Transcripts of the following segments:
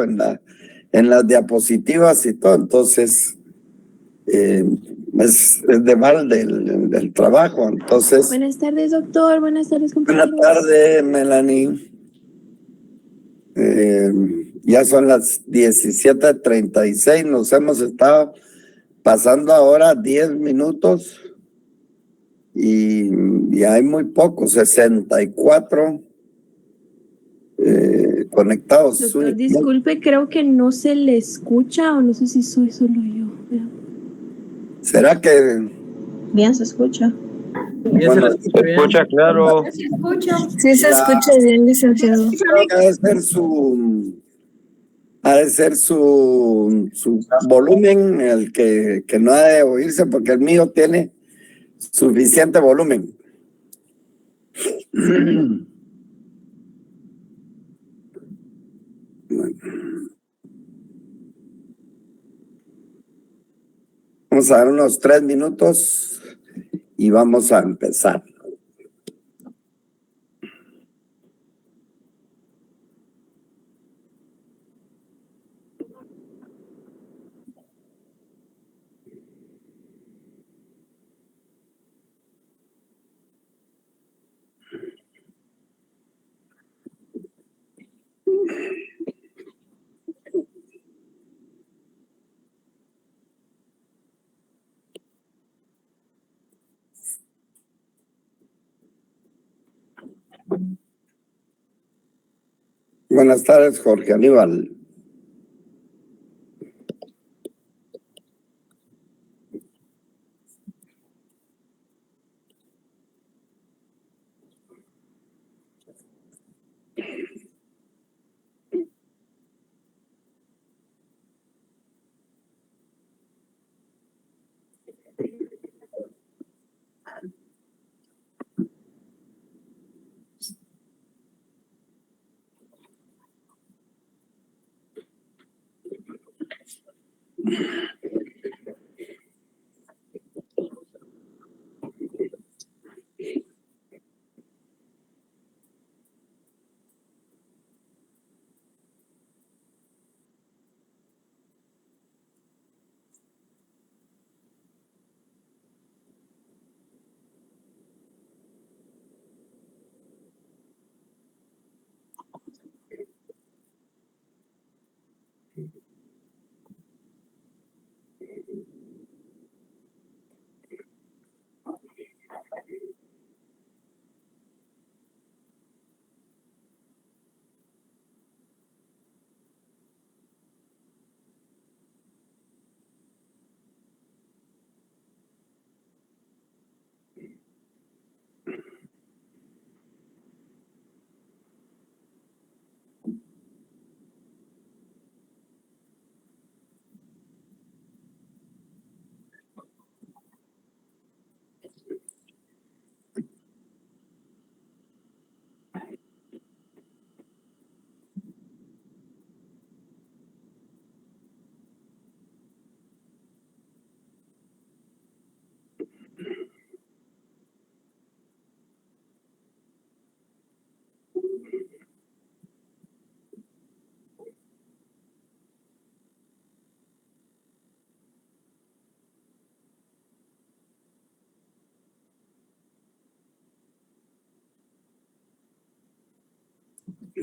todo en las diapositivas y todo, entonces es de mal del trabajo, entonces. Buenas tardes, doctor. Buenas tardes, compañeros. Buenas tardes, Melanie. Ya son las 17:36, nos hemos estado pasando ahora 10 minutos y hay muy pocos, 64 conectados. Doctor, disculpe, creo que no se le escucha o no sé si soy solo yo. ¿Será que...? Bien, se escucha. Bueno, se escucha claro. Sí, se escucha bien, licenciado. Ha de ser su volumen el que no ha de oírse, porque el mío tiene suficiente volumen. Vamos a dar unos 3 minutos y vamos a empezar. Buenas tardes, Jorge Aníbal.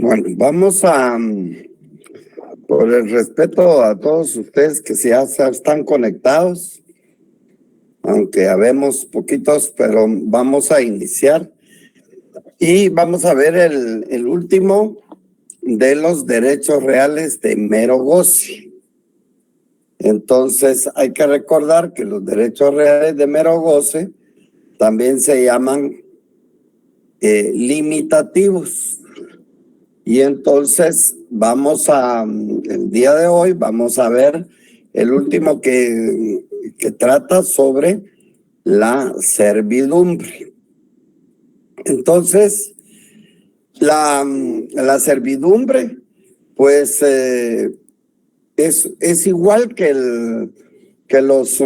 Bueno, vamos por el respeto a todos ustedes que ya están conectados, aunque habemos poquitos, pero vamos a iniciar y vamos a ver el último de los derechos reales de mero goce. Entonces hay que recordar que los derechos reales de mero goce también se llaman limitativos. Y entonces el día de hoy vamos a ver el último que trata sobre la servidumbre. Entonces, la servidumbre, pues es igual que los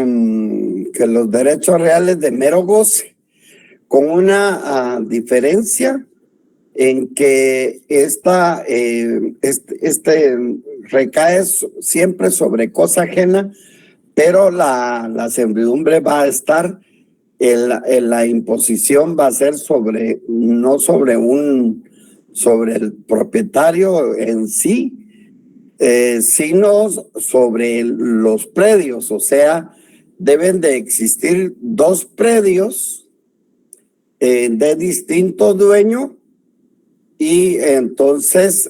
derechos reales de mero goce, con una diferencia en que recae siempre sobre cosa ajena, pero la servidumbre va a estar, en la imposición va a ser no sobre el propietario en sí, sino sobre los predios. O sea, deben de existir 2 predios de distinto dueño, y entonces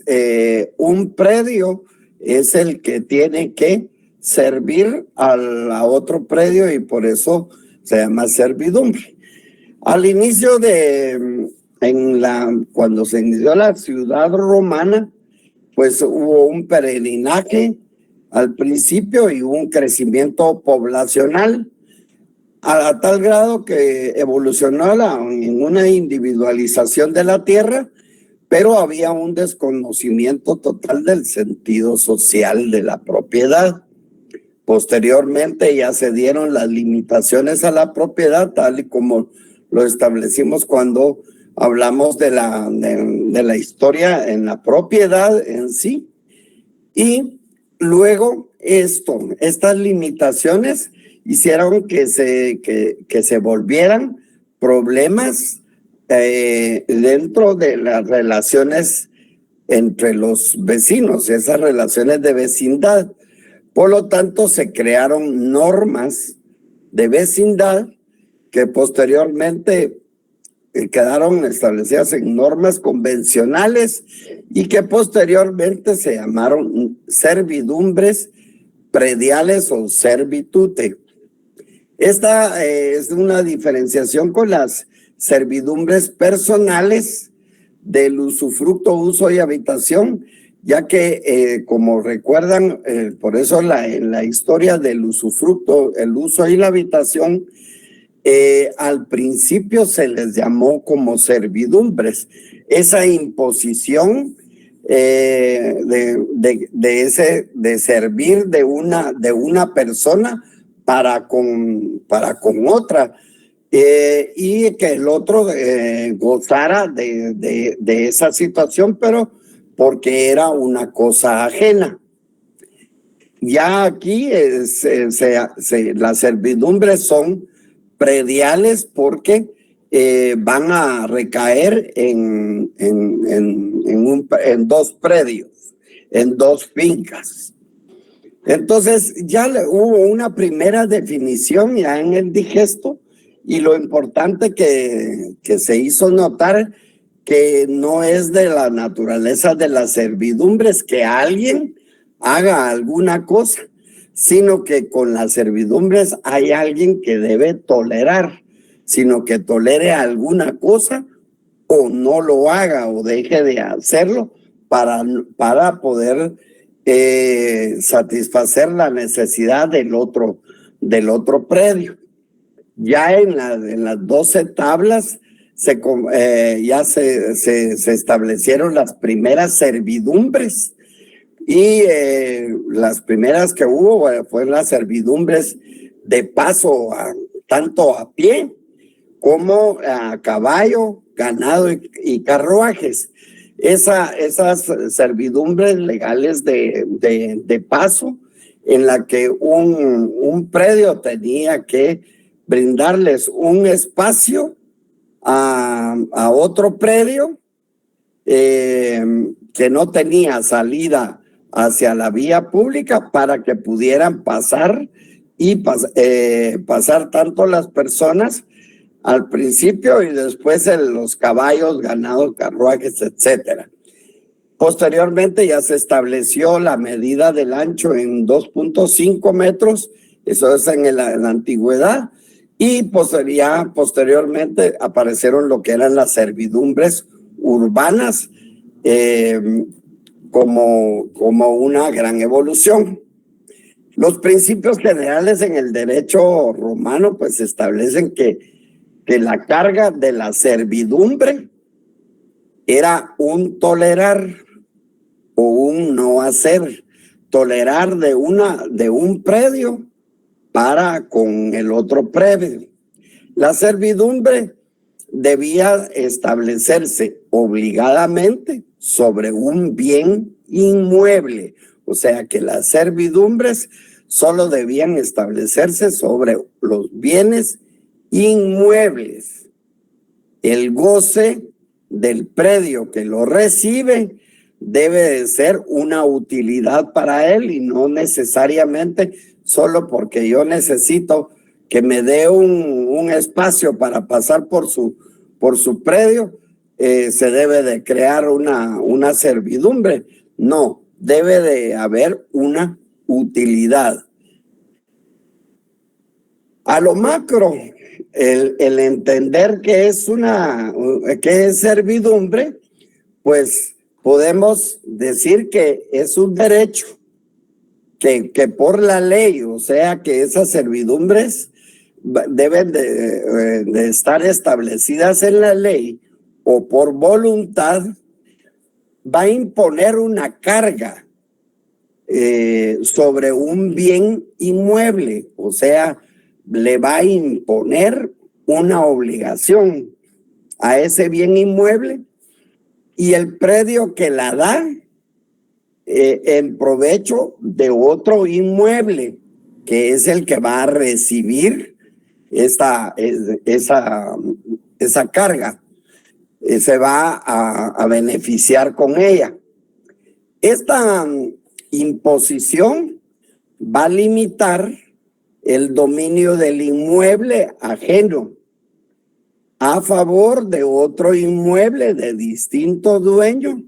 un predio es el que tiene que servir a otro predio, y por eso se llama servidumbre. Al inicio cuando se inició la ciudad romana, pues hubo un peregrinaje al principio y un crecimiento poblacional a tal grado que evolucionó en una individualización de la tierra, pero había un desconocimiento total del sentido social de la propiedad. Posteriormente ya se dieron las limitaciones a la propiedad, tal y como lo establecimos cuando hablamos de la historia en la propiedad en sí. Y luego estas limitaciones hicieron que se volvieran problemas dentro de las relaciones entre los vecinos, esas relaciones de vecindad. Por lo tanto, se crearon normas de vecindad que posteriormente quedaron establecidas en normas convencionales y que posteriormente se llamaron servidumbres prediales o servitute. Esta es una diferenciación con las servidumbres personales del usufructo, uso y habitación, ya que como recuerdan, por eso en la historia del usufructo, el uso y la habitación, al principio se les llamó como servidumbres. Esa imposición de servir de una persona para con otra, y que el otro gozara de esa situación, pero porque era una cosa ajena. Ya aquí las servidumbres son prediales porque van a recaer en 2 predios, en 2 fincas. Entonces ya hubo una primera definición ya en el digesto, y lo importante que se hizo notar que no es de la naturaleza de las servidumbres que alguien haga alguna cosa, sino que con las servidumbres hay alguien que debe tolerar, sino que tolere alguna cosa o no lo haga o deje de hacerlo para poder satisfacer la necesidad del otro predio. Ya en las 12 tablas ya se establecieron las primeras servidumbres, y las primeras que hubo fueron las servidumbres de paso, tanto a pie como a caballo, ganado y carruajes. Esas servidumbres legales de paso, en la que un predio tenía que brindarles un espacio a otro predio que no tenía salida hacia la vía pública, para que pudieran pasar y pasar tanto las personas al principio y después los caballos, ganados, carruajes, etcétera. Posteriormente ya se estableció la medida del ancho en 2.5 metros, eso es en la antigüedad, y posteriormente aparecieron lo que eran las servidumbres urbanas, como una gran evolución. Los principios generales en el derecho romano pues establecen que la carga de la servidumbre era un tolerar o un no hacer. Tolerar de un predio para con el otro predio. La servidumbre debía establecerse obligadamente sobre un bien inmueble O sea que las servidumbres solo debían establecerse sobre los bienes inmuebles. El goce del predio que lo recibe debe de ser una utilidad para él y no necesariamente solo porque yo necesito que me dé un espacio para pasar por su predio, se debe de crear una servidumbre. No, debe de haber una utilidad. A lo macro, el entender que es servidumbre, pues podemos decir que es un derecho que por la ley, o sea que esas servidumbres deben de estar establecidas en la ley o por voluntad, va a imponer una carga sobre un bien inmueble, o sea, le va a imponer una obligación a ese bien inmueble y el predio que la da en provecho de otro inmueble, que es el que va a recibir esa carga, se va a beneficiar con ella. Esta imposición va a limitar el dominio del inmueble ajeno a favor de otro inmueble de distinto dueño,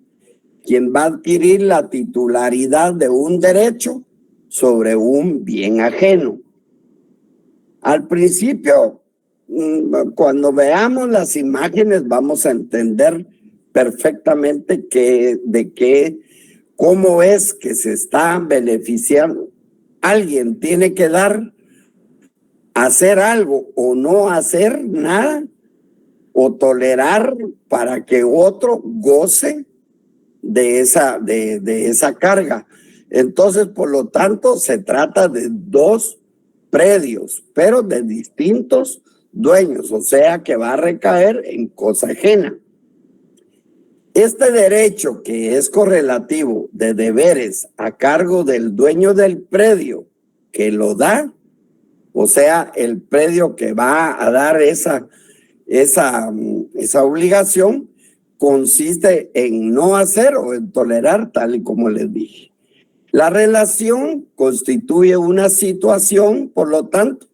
quien va a adquirir la titularidad de un derecho sobre un bien ajeno. Al principio, cuando veamos las imágenes, vamos a entender perfectamente cómo es que se está beneficiando. Alguien tiene que hacer algo o no hacer nada o tolerar para que otro goce de esa carga. Entonces, por lo tanto, se trata de dos predios, pero de distintos dueños, o sea que va a recaer en cosa ajena. Este derecho, que es correlativo de deberes a cargo del dueño del predio que lo da, o sea, el predio que va a dar esa obligación, consiste en no hacer o en tolerar, tal y como les dije. La relación constituye una situación, por lo tanto,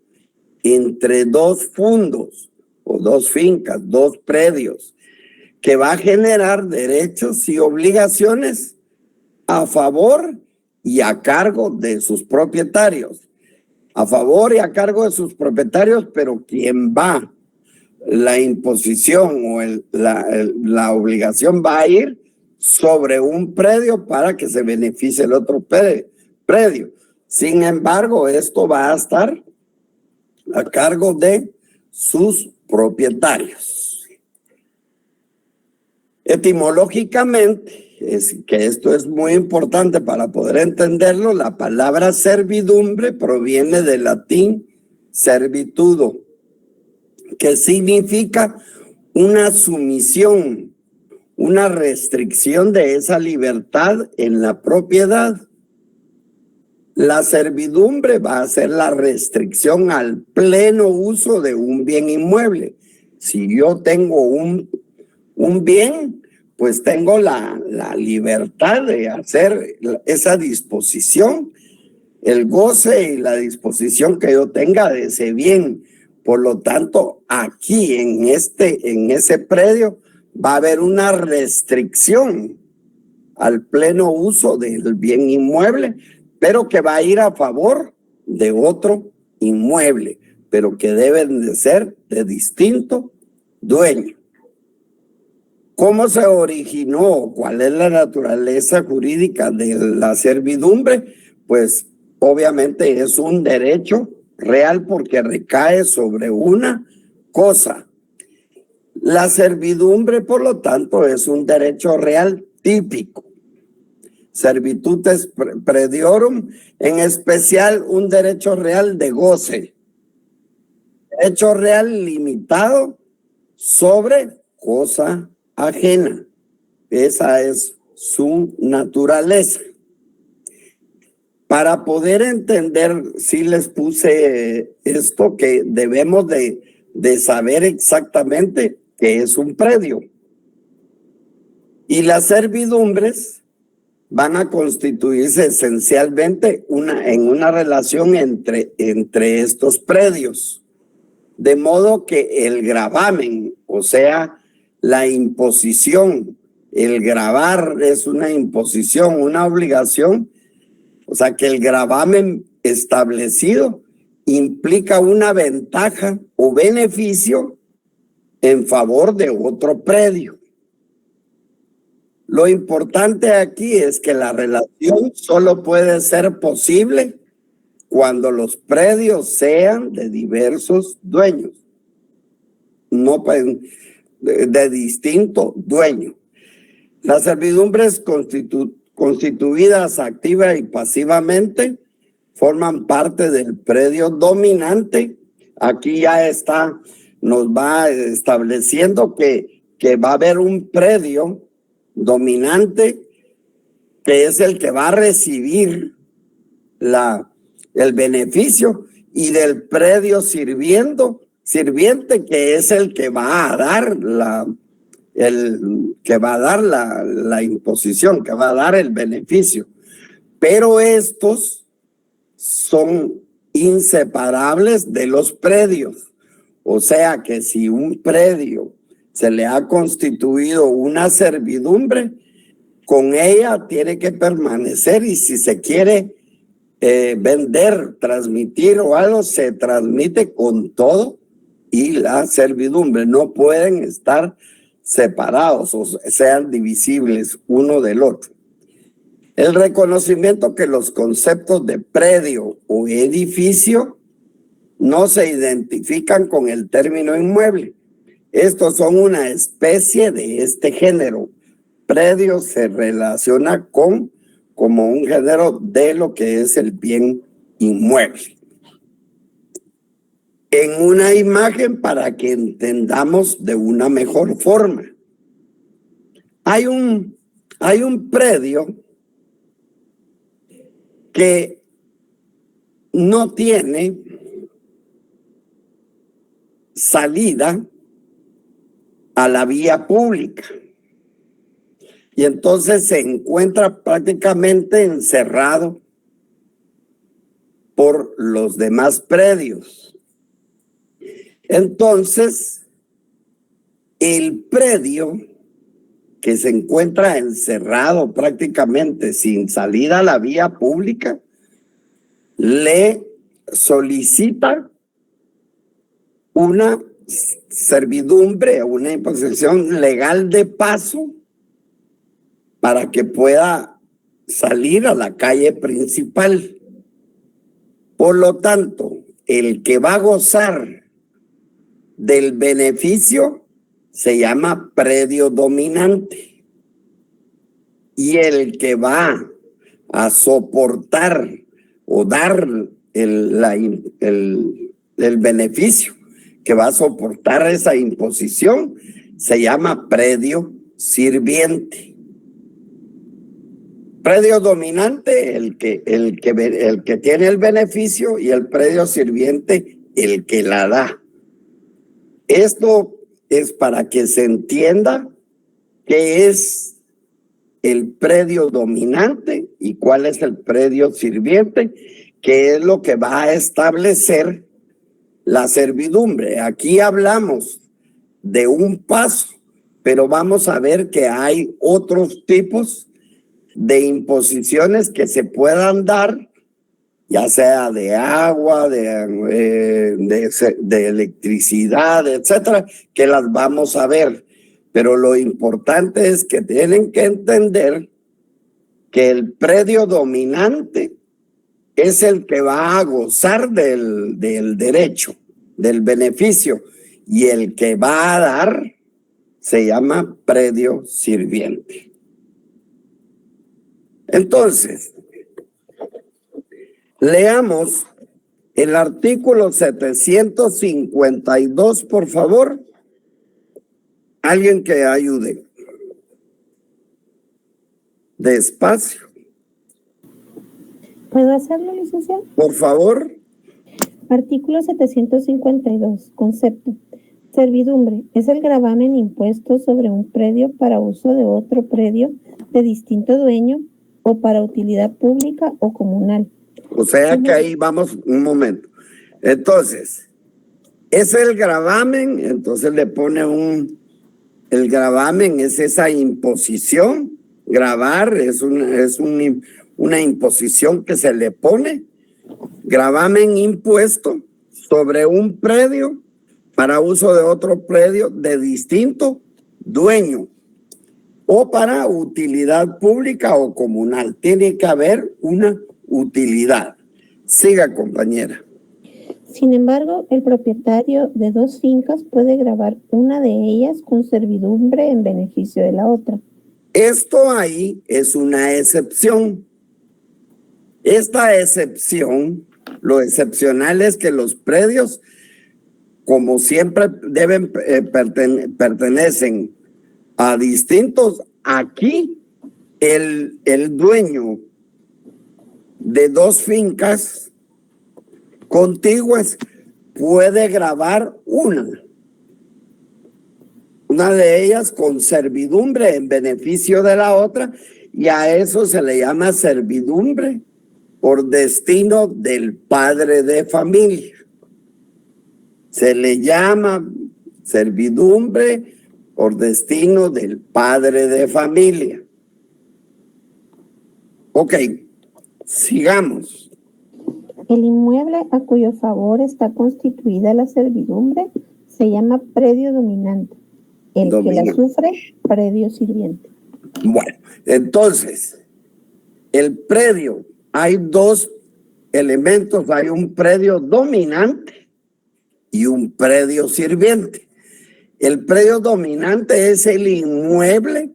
entre dos fundos o dos fincas, dos predios, que va a generar derechos y obligaciones a favor y a cargo de sus propietarios. A favor y a cargo de sus propietarios, pero quien va, la imposición o la obligación va a ir sobre un predio para que se beneficie el otro predio. Sin embargo, esto va a estar a cargo de sus propietarios. Etimológicamente, que esto es muy importante para poder entenderlo, la palabra servidumbre proviene del latín servitudo, que significa una sumisión, una restricción de esa libertad en la propiedad. La servidumbre va a ser la restricción al pleno uso de un bien inmueble. Si yo tengo un bien, pues tengo la libertad de hacer esa disposición, el goce y la disposición que yo tenga de ese bien. Por lo tanto, aquí en ese predio va a haber una restricción al pleno uso del bien inmueble, pero que va a ir a favor de otro inmueble, pero que deben de ser de distinto dueño. ¿Cómo se originó? ¿Cuál es la naturaleza jurídica de la servidumbre? Pues obviamente es un derecho real porque recae sobre una cosa. La servidumbre, por lo tanto, es un derecho real típico. Servitudes prediorum, en especial un derecho real de goce. Derecho real limitado sobre cosa ajena. Esa es su naturaleza. Para poder entender, sí les puse esto, que debemos de saber exactamente qué es un predio. Y las servidumbres van a constituirse esencialmente en una relación entre estos predios. De modo que el gravamen, o sea, la imposición, el gravar es una imposición, una obligación. O sea que el gravamen establecido implica una ventaja o beneficio en favor de otro predio. Lo importante aquí es que la relación solo puede ser posible cuando los predios sean de diversos dueños, no de distinto dueño. Las servidumbres constituidas activa y pasivamente forman parte del predio dominante. Aquí ya nos va estableciendo que va a haber un predio dominante que es el que va a recibir el beneficio, y del predio sirviente que es el que va a dar la imposición, que va a dar el beneficio. Pero estos son inseparables de los predios. O sea que si un predio se le ha constituido una servidumbre, con ella tiene que permanecer, y si se quiere vender, transmitir o algo, se transmite con todo y la servidumbre. No pueden estar separados o sean divisibles uno del otro. El reconocimiento que los conceptos de predio o edificio no se identifican con el término inmueble. Estos son una especie de este género. Predio se relaciona como un género de lo que es el bien inmueble. En una imagen para que entendamos de una mejor forma. Hay un predio que no tiene salida a la vía pública y entonces se encuentra prácticamente encerrado por los demás predios. Entonces, el predio que se encuentra encerrado prácticamente sin salida a la vía pública, le solicita una servidumbre, una imposición legal de paso para que pueda salir a la calle principal. Por lo tanto, el que va a gozar del beneficio se llama predio dominante, y el que va a soportar o dar el beneficio, que va a soportar esa imposición, se llama predio sirviente. Predio dominante, el que tiene el beneficio, y el predio sirviente, el que la da. Esto es para que se entienda qué es el predio dominante y cuál es el predio sirviente, que es lo que va a establecer la servidumbre. Aquí hablamos de un paso, pero vamos a ver que hay otros tipos de imposiciones que se puedan dar, ya sea de agua, de electricidad, etcétera, que las vamos a ver. Pero lo importante es que tienen que entender que el predio dominante es el que va a gozar del derecho, del beneficio, y el que va a dar se llama predio sirviente. Entonces, leamos el artículo 752, por favor. Alguien que ayude. Despacio. ¿Puedo hacerlo, licenciado? Por favor. Artículo 752. Concepto. Servidumbre. Es el gravamen impuesto sobre un predio para uso de otro predio de distinto dueño o para utilidad pública o comunal. O sea que ahí vamos un momento. Entonces, es el gravamen, entonces le pone el gravamen es esa imposición. Gravar es una imposición que se le pone. Gravamen impuesto sobre un predio para uso de otro predio de distinto dueño o para utilidad pública o comunal. Tiene que haber una utilidad. Siga, compañera. Sin embargo, el propietario de dos fincas puede gravar una de ellas con servidumbre en beneficio de la otra. Esto ahí es una excepción. Esta excepción, lo excepcional es que los predios, como siempre pertenecen a distintos, aquí el dueño de dos fincas contiguas puede gravar una de ellas con servidumbre en beneficio de la otra, y a eso se le llama servidumbre por destino del padre de familia. Se le llama servidumbre por destino del padre de familia. Ok, sigamos. El inmueble a cuyo favor está constituida la servidumbre se llama predio dominante. El que la sufre, predio sirviente. Bueno, entonces, el predio, hay dos elementos, hay un predio dominante y un predio sirviente. El predio dominante es el inmueble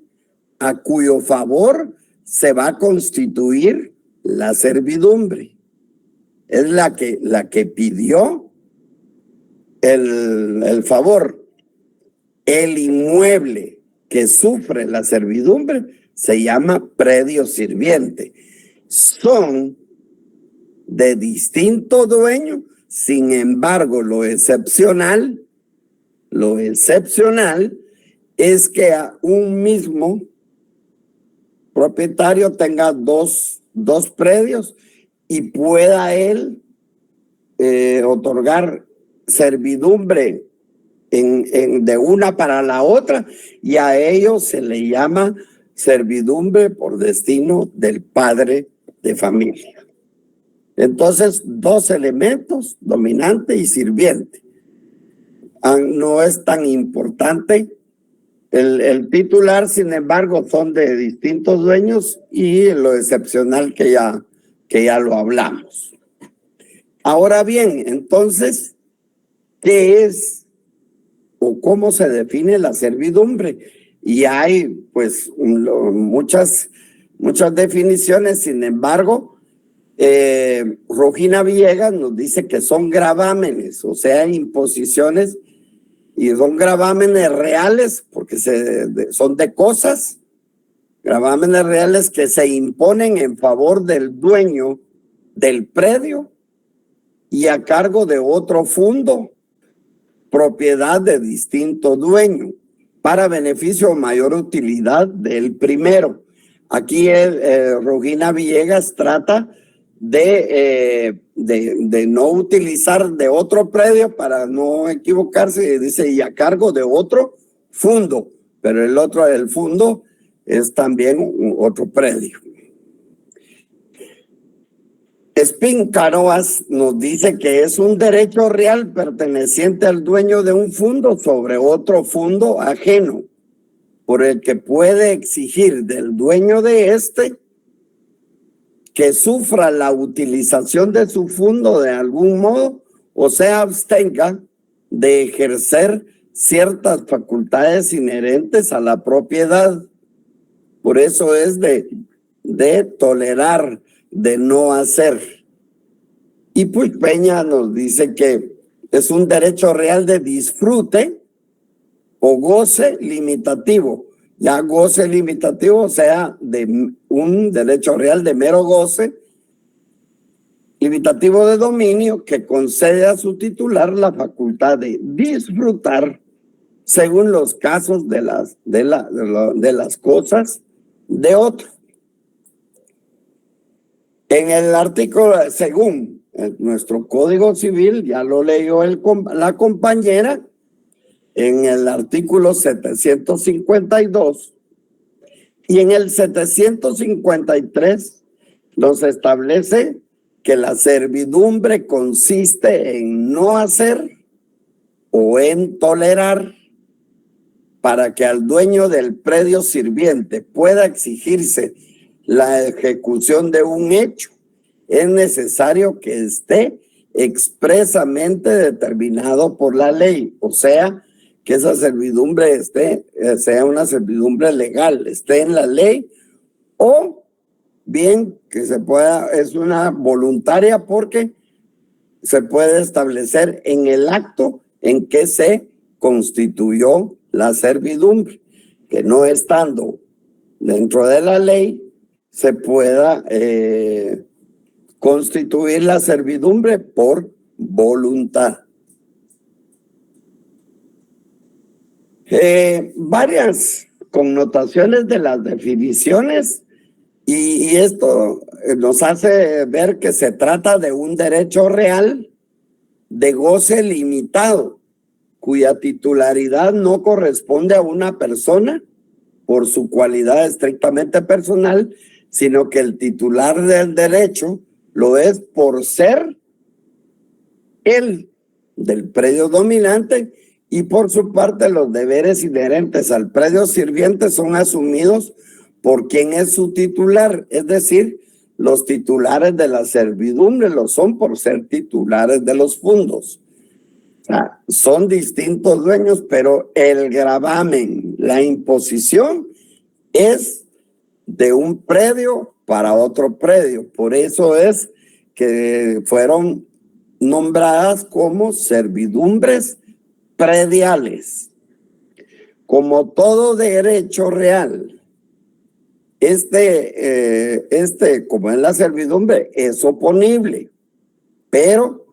a cuyo favor se va a constituir la servidumbre. Es la que pidió el favor. El inmueble que sufre la servidumbre se llama predio sirviente. Son de distinto dueño, sin embargo, lo excepcional es que a un mismo propietario tenga dos predios y pueda él otorgar servidumbre de una para la otra, y a ello se le llama servidumbre por destino del padre de familia. Entonces, dos elementos, dominante y sirviente. No es tan importante. El titular, sin embargo, son de distintos dueños, y lo excepcional que ya lo hablamos. Ahora bien, entonces, ¿qué es o cómo se define la servidumbre? Y hay pues muchas definiciones. Sin embargo, Rogina Villegas nos dice que son gravámenes, o sea, imposiciones, y son gravámenes reales porque son de cosas, gravámenes reales que se imponen en favor del dueño del predio y a cargo de otro fundo, propiedad de distinto dueño, para beneficio o mayor utilidad del primero. Aquí Rogina Villegas trata de no utilizar de otro predio para no equivocarse, dice, y a cargo de otro fundo, pero el fundo es también otro predio. Spin Canoas nos dice que es un derecho real perteneciente al dueño de un fundo sobre otro fundo ajeno, por el que puede exigir del dueño de este que sufra la utilización de su fundo de algún modo o se abstenga de ejercer ciertas facultades inherentes a la propiedad. Por eso es de tolerar, de no hacer. Y Puig Peña nos dice que es un derecho real de disfrute o goce limitativo. Ya goce limitativo, o sea, de un derecho real de mero goce, limitativo de dominio que concede a su titular la facultad de disfrutar según los casos de las cosas de otro. En el artículo, según nuestro Código Civil, ya lo leyó la compañera, en el artículo 752 y en el 753 nos establece que la servidumbre consiste en no hacer o en tolerar. Para que al dueño del predio sirviente pueda exigirse la ejecución de un hecho, es necesario que esté expresamente determinado por la ley, o sea, que esa servidumbre sea una servidumbre legal, esté en la ley, o bien que es una voluntaria porque se puede establecer en el acto en que se constituyó la servidumbre, que no estando dentro de la ley se pueda constituir la servidumbre por voluntad. Varias connotaciones de las definiciones y esto nos hace ver que se trata de un derecho real de goce limitado, cuya titularidad no corresponde a una persona por su cualidad estrictamente personal, sino que el titular del derecho lo es por ser el del predio dominante, y por su parte los deberes inherentes al predio sirviente son asumidos por quien es su titular, es decir, los titulares de la servidumbre lo son por ser titulares de los fondos. Son distintos dueños, pero el gravamen, la imposición es de un predio para otro predio. Por eso es que fueron nombradas como servidumbres prediales. Como todo derecho real, como es la servidumbre, es oponible, pero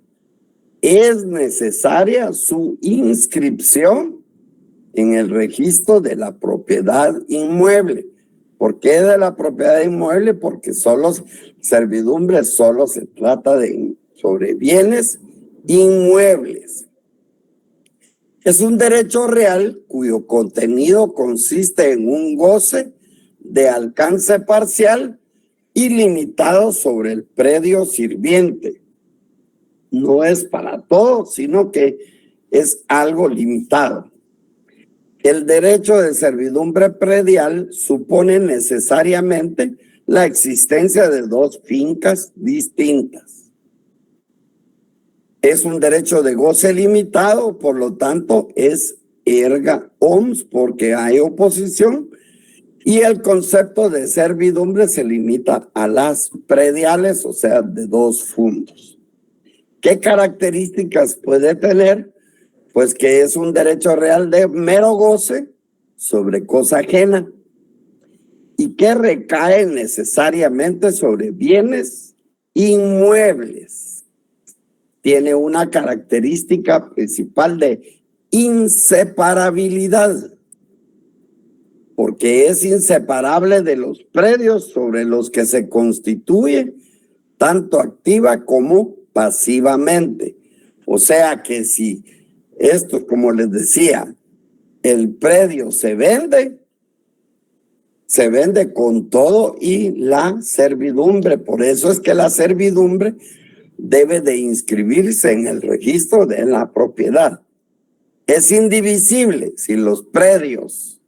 es necesaria su inscripción en el registro de la propiedad inmueble. ¿Por qué de la propiedad inmueble? Porque servidumbre solo se trata sobre bienes inmuebles. Es un derecho real cuyo contenido consiste en un goce de alcance parcial y limitado sobre el predio sirviente. No es para todo, sino que es algo limitado. El derecho de servidumbre predial supone necesariamente la existencia de dos fincas distintas. Es un derecho de goce limitado, por lo tanto es erga omnes porque hay oposición, y el concepto de servidumbre se limita a las prediales, o sea, de dos fundos. ¿Qué características puede tener? Pues que es un derecho real de mero goce sobre cosa ajena y que recae necesariamente sobre bienes inmuebles. Tiene una característica principal de inseparabilidad, porque es inseparable de los predios sobre los que se constituye tanto activa como pasivamente. O sea que si esto, como les decía, el predio se vende con todo y la servidumbre. Por eso es que la servidumbre debe de inscribirse en el registro de la propiedad. Es indivisible. Si los predios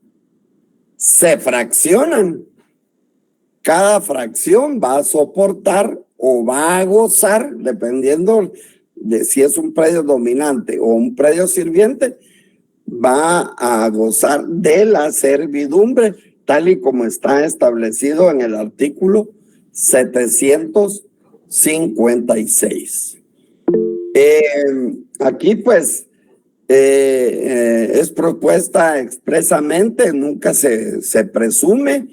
se fraccionan, cada fracción va a soportar o va a gozar, dependiendo de si es un predio dominante o un predio sirviente, va a gozar de la servidumbre, tal y como está establecido en el artículo 756. Aquí pues es propuesta expresamente, nunca se presume,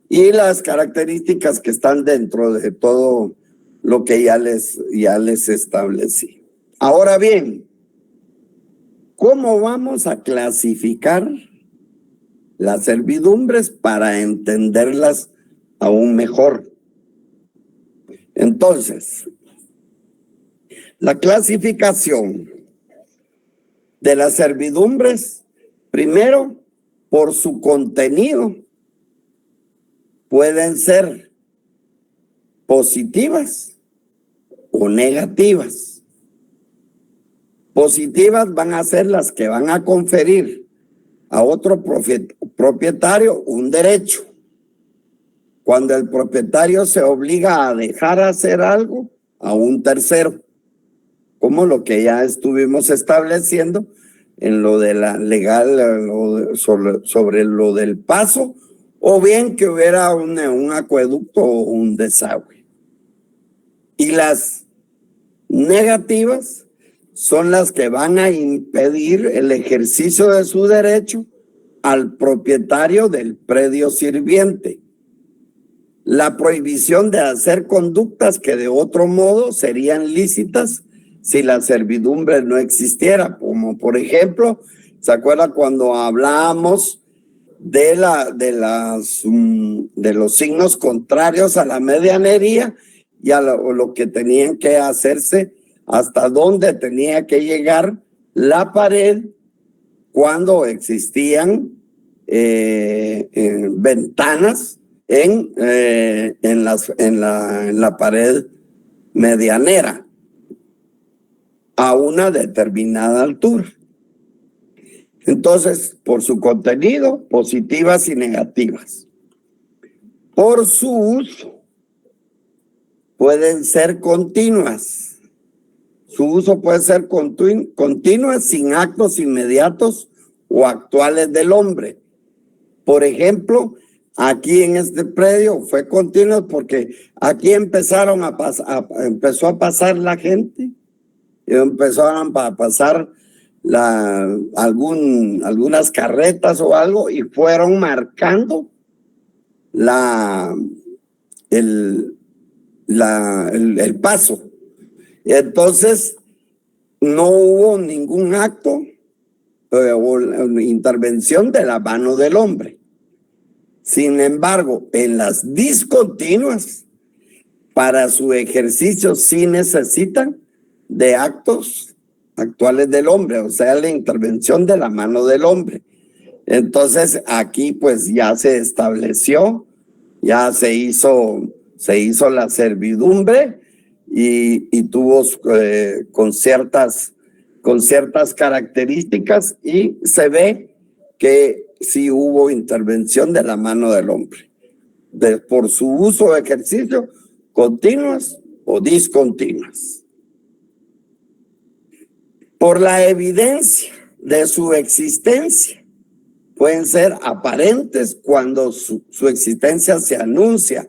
y las características que están dentro de todo lo que ya les establecí. Ahora bien, ¿cómo vamos a clasificar las servidumbres para entenderlas aún mejor? Entonces, la clasificación de las servidumbres, primero, por su contenido, pueden ser positivas o negativas. Positivas van a ser las que van a conferir a otro propietario un derecho. Cuando el propietario se obliga a dejar hacer algo a un tercero, como lo que ya estuvimos estableciendo en lo de la legal, sobre lo del paso, o bien que hubiera un acueducto o un desagüe. Y las negativas son las que van a impedir el ejercicio de su derecho al propietario del predio sirviente. La prohibición de hacer conductas que de otro modo serían lícitas si la servidumbre no existiera, como por ejemplo, ¿se acuerda cuando hablábamos de los signos contrarios a la medianería y a lo que tenían que hacerse, hasta dónde tenía que llegar la pared cuando existían ventanas en la pared medianera a una determinada altura? Entonces, por su contenido, positivas y negativas. Por su uso, pueden ser continuas. Su uso puede ser continua, sin actos inmediatos o actuales del hombre. Por ejemplo, aquí en este predio fue continuo porque aquí empezó a pasar la gente, y empezaron a pasar algunas carretas o algo y fueron marcando el paso. Entonces no hubo ningún acto o intervención de la mano del hombre. Sin embargo, en las discontinuas, para su ejercicio sí necesitan de actos actuales del hombre, o sea, la intervención de la mano del hombre. Entonces aquí pues ya se estableció, ya se hizo la servidumbre y tuvo con ciertas características, y se ve que sí hubo intervención de la mano del hombre por su uso o ejercicio, continuas o discontinuas. Por la evidencia de su existencia, pueden ser aparentes cuando su existencia se anuncia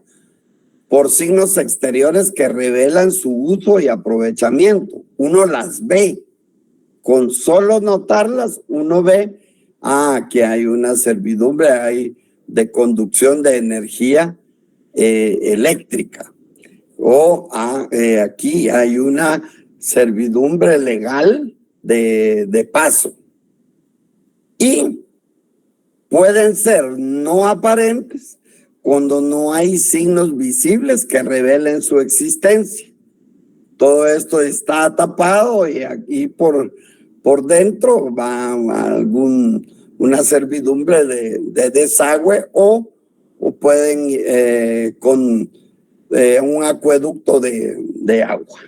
por signos exteriores que revelan su uso y aprovechamiento. Uno las ve, con solo notarlas, uno ve que hay una servidumbre hay de conducción de energía eléctrica, o aquí hay una servidumbre legal de paso. Y pueden ser no aparentes cuando no hay signos visibles que revelen su existencia. Todo esto está tapado y aquí por dentro va una servidumbre de desagüe o pueden con un acueducto de agua.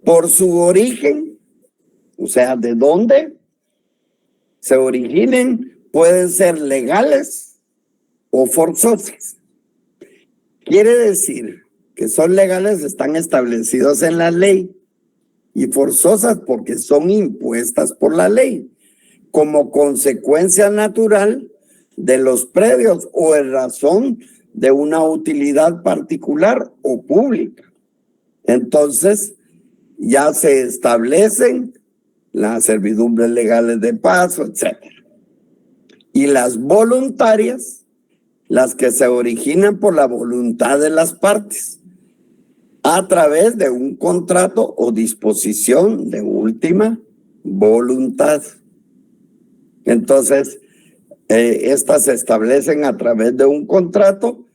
Por su origen, o sea, de dónde se originen, pueden ser legales o forzosas. Quiere decir que son legales, están establecidos en la ley, y forzosas porque son impuestas por la ley como consecuencia natural de los predios o en razón de una utilidad particular o pública. Entonces, ya se establecen las servidumbres legales de paso, etc. Y las voluntarias las que se originan por la voluntad de las partes, a través de un contrato o disposición de última voluntad. Entonces, estas se establecen a través de un contrato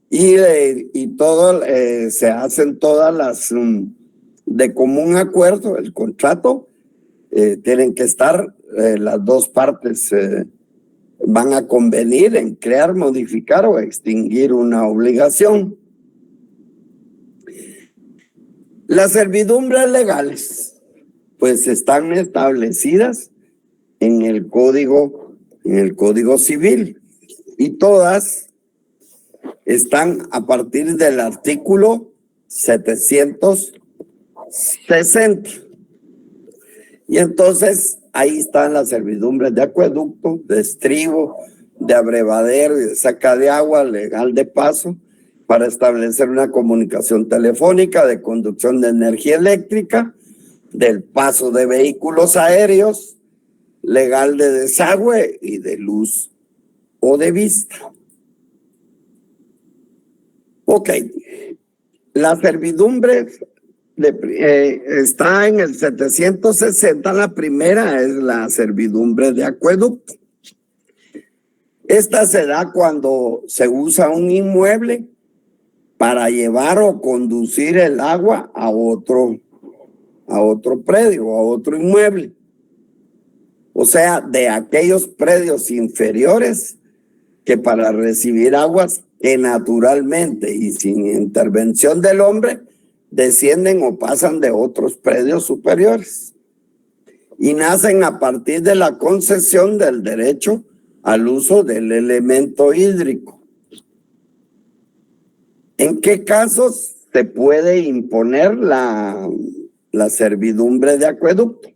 y todo, se hacen todas las de común acuerdo. El contrato tienen que estar, las dos partes van a convenir en crear, modificar o extinguir una obligación. Las servidumbres legales, pues están establecidas en el Código Civil, y todas están a partir del artículo 760. Y entonces ahí están las servidumbres de acueducto, de estribo, de abrevadero y de saca de agua legal de paso, para establecer una comunicación telefónica, de conducción de energía eléctrica, del paso de vehículos aéreos, legal de desagüe y de luz o de vista. Ok, la servidumbre está en el 760, la primera es la servidumbre de acueducto. Esta se da cuando se usa un inmueble para llevar o conducir el agua a otro predio, a otro inmueble. O sea, de aquellos predios inferiores que para recibir aguas que naturalmente y sin intervención del hombre descienden o pasan de otros predios superiores y nacen a partir de la concesión del derecho al uso del elemento hídrico. ¿En qué casos se puede imponer la servidumbre de acueducto?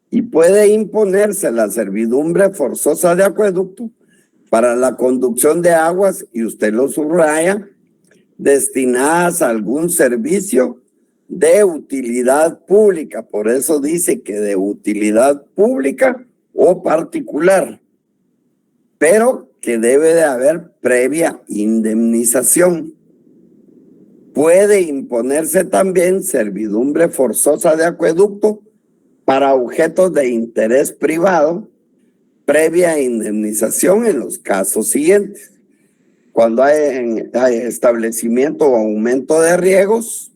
Y puede imponerse la servidumbre forzosa de acueducto para la conducción de aguas, y usted lo subraya, destinadas a algún servicio de utilidad pública. Por eso dice que de utilidad pública o particular, pero que debe de haber previa indemnización. Puede imponerse también servidumbre forzosa de acueducto para objetos de interés privado, previa indemnización en los casos siguientes: cuando hay establecimiento o aumento de riegos,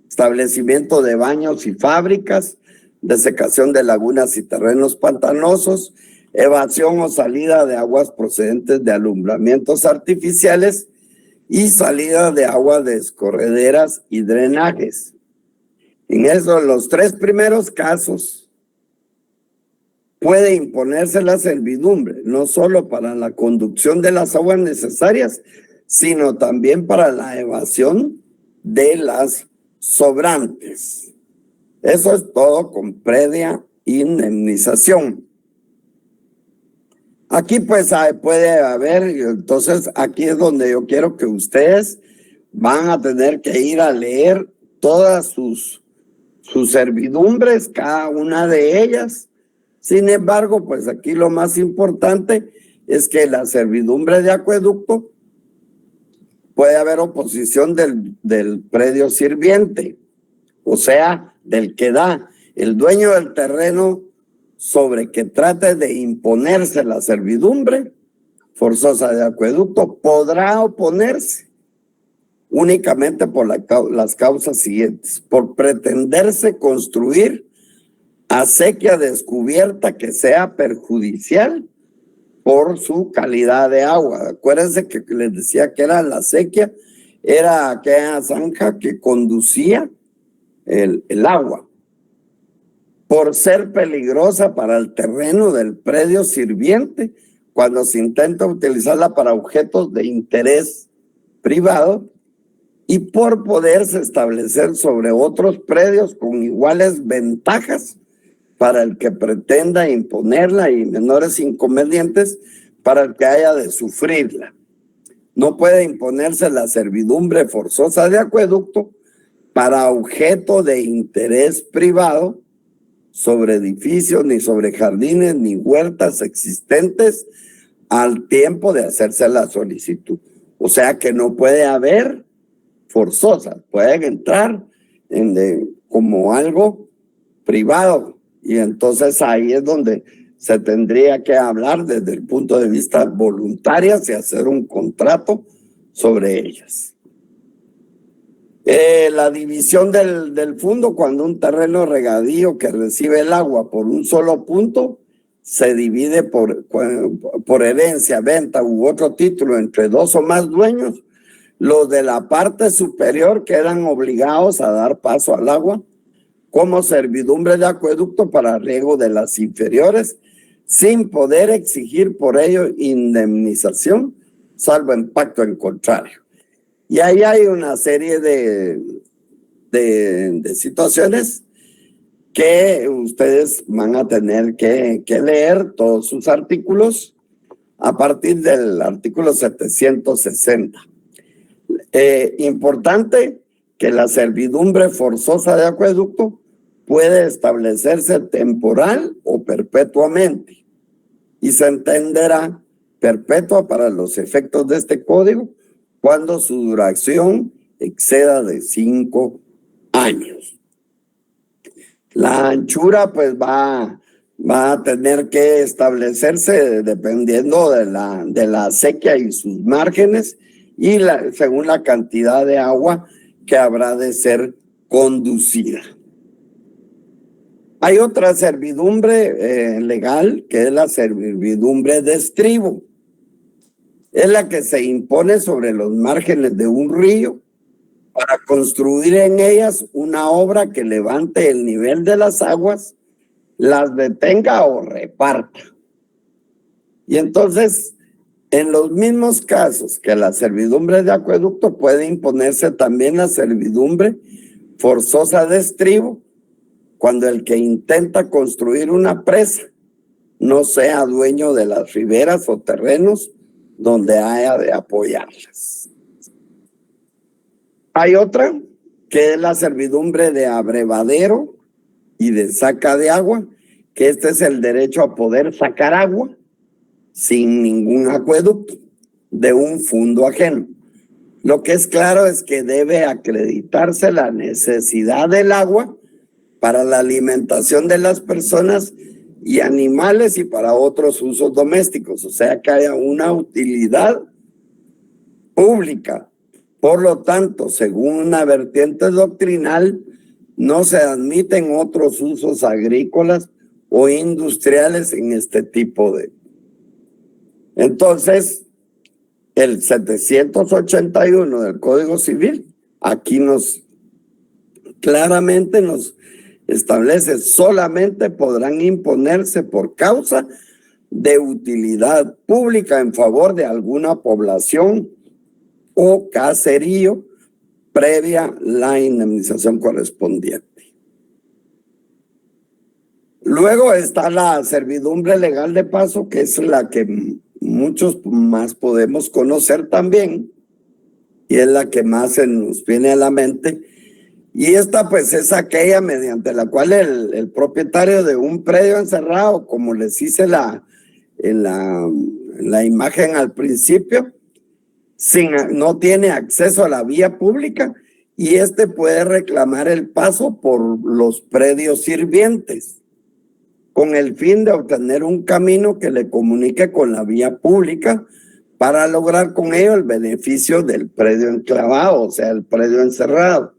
establecimiento de baños y fábricas, desecación de lagunas y terrenos pantanosos, evasión o salida de aguas procedentes de alumbramientos artificiales y salida de agua de escorrederas y drenajes. En esos, los tres primeros casos, puede imponerse la servidumbre, no solo para la conducción de las aguas necesarias, sino también para la evasión de las sobrantes. Eso es todo con previa indemnización. Aquí pues puede haber, entonces aquí es donde yo quiero que ustedes van a tener que ir a leer todas sus servidumbres, cada una de ellas. Sin embargo, pues aquí lo más importante es que la servidumbre de acueducto puede haber oposición del predio sirviente, o sea, del que da. El dueño del terreno sobre que trate de imponerse la servidumbre forzosa de acueducto podrá oponerse únicamente por las causas siguientes: por pretenderse construir acequia descubierta que sea perjudicial por su calidad de agua. Acuérdense que les decía que era la acequia, era aquella zanja que conducía el agua. Por ser peligrosa para el terreno del predio sirviente cuando se intenta utilizarla para objetos de interés privado, y por poderse establecer sobre otros predios con iguales ventajas para el que pretenda imponerla y menores inconvenientes para el que haya de sufrirla. No puede imponerse la servidumbre forzosa de acueducto para objeto de interés privado sobre edificios, ni sobre jardines, ni huertas existentes al tiempo de hacerse la solicitud. O sea que no puede haber forzosas, pueden entrar como algo privado, y entonces ahí es donde se tendría que hablar desde el punto de vista voluntarias y hacer un contrato sobre ellas. La división del fondo, cuando un terreno regadío que recibe el agua por un solo punto se divide por herencia, venta u otro título entre dos o más dueños, los de la parte superior quedan obligados a dar paso al agua como servidumbre de acueducto para riego de las inferiores, sin poder exigir por ello indemnización, salvo en pacto en contrario. Y ahí hay una serie de situaciones que ustedes van a tener que leer todos sus artículos a partir del artículo 760. Importante que la servidumbre forzosa de acueducto puede establecerse temporal o perpetuamente, y se entenderá perpetua para los efectos de este código cuando su duración exceda de 5 años. La anchura pues va a tener que establecerse dependiendo de la acequia y sus márgenes, y según la cantidad de agua que habrá de ser conducida. Hay otra servidumbre legal, que es la servidumbre de estribo. Es la que se impone sobre los márgenes de un río para construir en ellas una obra que levante el nivel de las aguas, las detenga o reparta. Y entonces, en los mismos casos que la servidumbre de acueducto, puede imponerse también la servidumbre forzosa de estribo, cuando el que intenta construir una presa no sea dueño de las riberas o terrenos donde haya de apoyarlas. Hay otra, que es la servidumbre de abrevadero y de saca de agua, que este es el derecho a poder sacar agua sin ningún acueducto de un fondo ajeno. Lo que es claro es que debe acreditarse la necesidad del agua para la alimentación de las personas y animales y para otros usos domésticos, o sea que haya una utilidad pública. Por lo tanto, según una vertiente doctrinal, no se admiten otros usos agrícolas o industriales en este tipo de. Entonces, el 781 del Código Civil, aquí claramente nos establece: solamente podrán imponerse por causa de utilidad pública en favor de alguna población o caserío previa la indemnización correspondiente. Luego está la servidumbre legal de paso, que es la que muchos más podemos conocer también, y es la que más se nos viene a la mente. Y esta pues es aquella mediante la cual el propietario de un predio encerrado, como les hice en la imagen al principio, no tiene acceso a la vía pública, y puede reclamar el paso por los predios sirvientes con el fin de obtener un camino que le comunique con la vía pública para lograr con ello el beneficio del predio enclavado, o sea, el predio encerrado.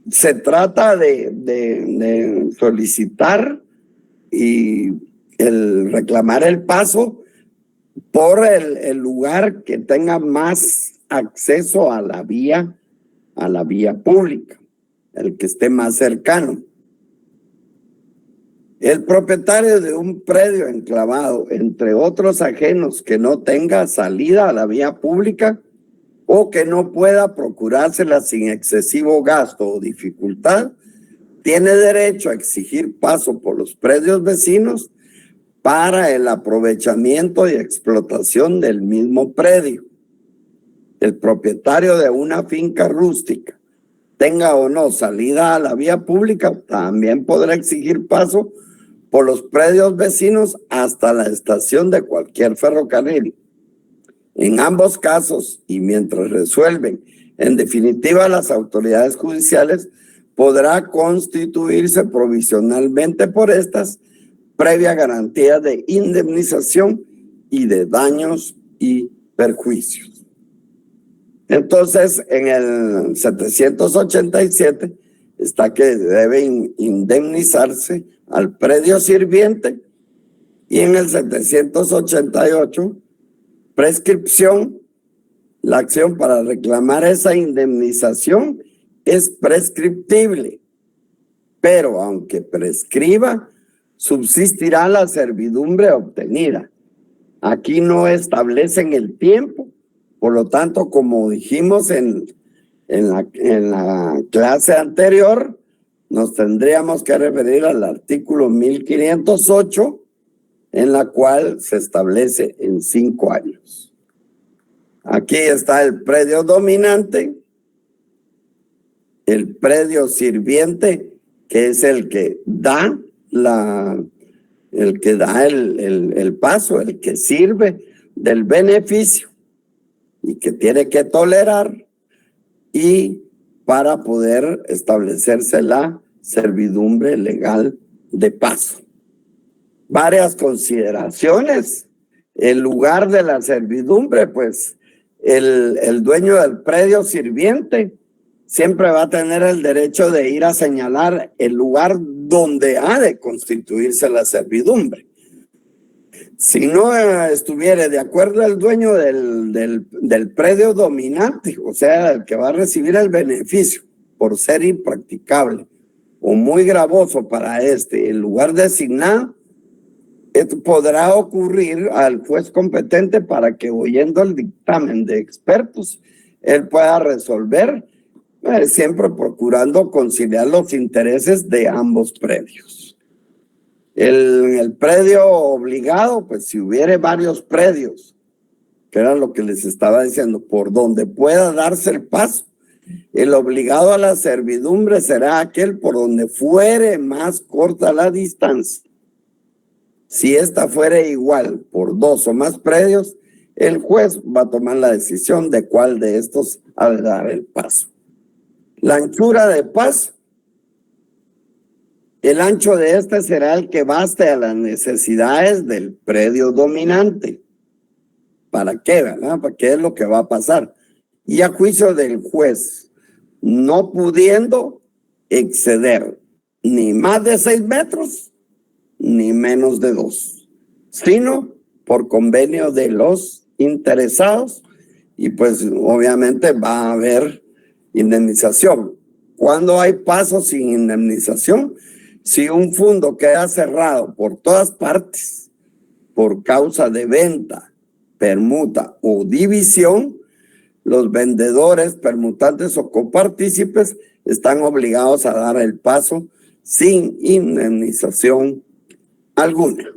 Se trata de solicitar y reclamar el paso por el lugar que tenga más acceso a la vía pública, el que esté más cercano. El propietario de un predio enclavado, entre otros ajenos, que no tenga salida a la vía pública o que no pueda procurársela sin excesivo gasto o dificultad, tiene derecho a exigir paso por los predios vecinos para el aprovechamiento y explotación del mismo predio. El propietario de una finca rústica, tenga o no salida a la vía pública, también podrá exigir paso por los predios vecinos hasta la estación de cualquier ferrocarril. En ambos casos, y mientras resuelven en definitiva las autoridades judiciales, podrá constituirse provisionalmente por estas previa garantía de indemnización y de daños y perjuicios. Entonces, en el 787 está que debe indemnizarse al predio sirviente, y en el 788, prescripción, la acción para reclamar esa indemnización es prescriptible, pero aunque prescriba, subsistirá la servidumbre obtenida. Aquí no establecen el tiempo, por lo tanto, como dijimos en la clase anterior, nos tendríamos que referir al artículo 1508, en la cual se establece en 5 años. Aquí está el predio dominante, el predio sirviente, que es el que da el paso, el que sirve del beneficio y que tiene que tolerar, y para poder establecerse la servidumbre legal de paso. Varias consideraciones. El lugar de la servidumbre, pues el dueño del predio sirviente siempre va a tener el derecho de ir a señalar el lugar donde ha de constituirse la servidumbre. Si no estuviera de acuerdo el dueño del predio dominante, o sea, el que va a recibir el beneficio, por ser impracticable o muy gravoso para el lugar designado, esto podrá ocurrir al juez competente para que, oyendo el dictamen de expertos, él pueda resolver, siempre procurando conciliar los intereses de ambos predios. El predio obligado, pues si hubiere varios predios, que era lo que les estaba diciendo, por donde pueda darse el paso, el obligado a la servidumbre será aquel por donde fuere más corta la distancia. Si esta fuere igual por 2 o más predios, el juez va a tomar la decisión de cuál de estos ha de dar el paso. La anchura de paso, el ancho de este será el que baste a las necesidades del predio dominante. ¿Para qué, verdad? ¿Para qué es lo que va a pasar? Y a juicio del juez, no pudiendo exceder ni más de 6 metros, ni menos de 2, sino por convenio de los interesados, y pues obviamente va a haber indemnización. ¿Cuándo hay pasos sin indemnización? Si un fondo queda cerrado por todas partes por causa de venta, permuta o división, los vendedores, permutantes o copartícipes están obligados a dar el paso sin indemnización alguna.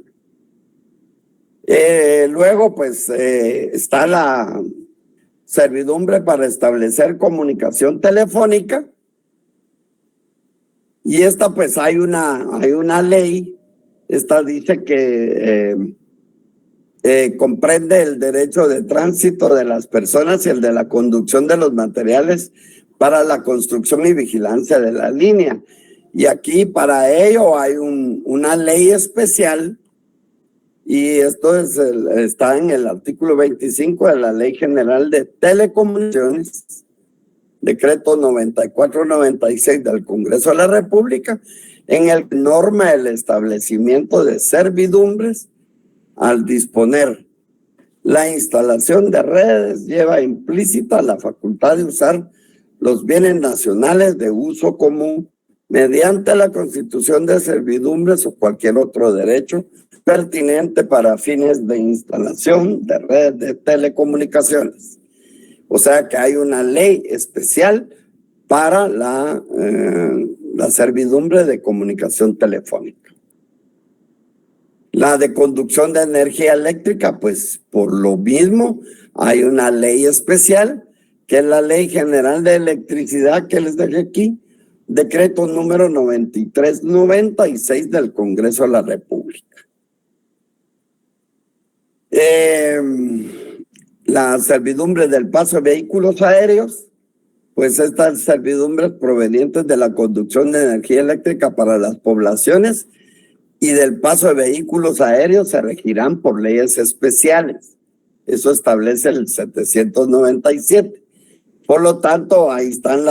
Luego, pues, está la servidumbre para establecer comunicación telefónica. Y esta, pues, hay una ley. Esta dice que comprende el derecho de tránsito de las personas y el de la conducción de los materiales para la construcción y vigilancia de la línea. Y aquí para ello hay una ley especial, y esto está en el artículo 25 de la Ley General de Telecomunicaciones, decreto 9496 del Congreso de la República, en el que norma el establecimiento de servidumbres al disponer la instalación de redes, lleva implícita la facultad de usar los bienes nacionales de uso común mediante la constitución de servidumbres o cualquier otro derecho pertinente para fines de instalación de redes de telecomunicaciones. O sea que hay una ley especial para la servidumbre de comunicación telefónica. La de conducción de energía eléctrica, pues por lo mismo hay una ley especial, que es la Ley General de Electricidad que les dejé aquí, decreto número 9396 del Congreso de la República. La servidumbre del paso de vehículos aéreos, pues estas servidumbres provenientes de la conducción de energía eléctrica para las poblaciones y del paso de vehículos aéreos se regirán por leyes especiales. Eso establece el 797. Por lo tanto, ahí están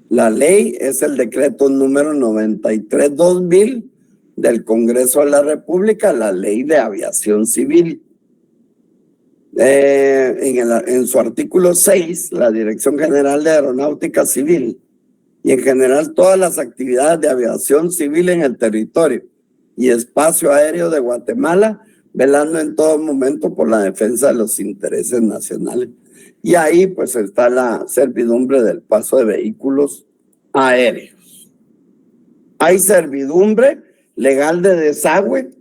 la ley es el decreto número 93/2000 del Congreso de la República, la ley de aviación civil. En su artículo 6, la Dirección General de Aeronáutica Civil y en general todas las actividades de aviación civil en el territorio y espacio aéreo de Guatemala, velando en todo momento por la defensa de los intereses nacionales. Y ahí pues está la servidumbre del paso de vehículos aéreos. Hay servidumbre legal de desagüe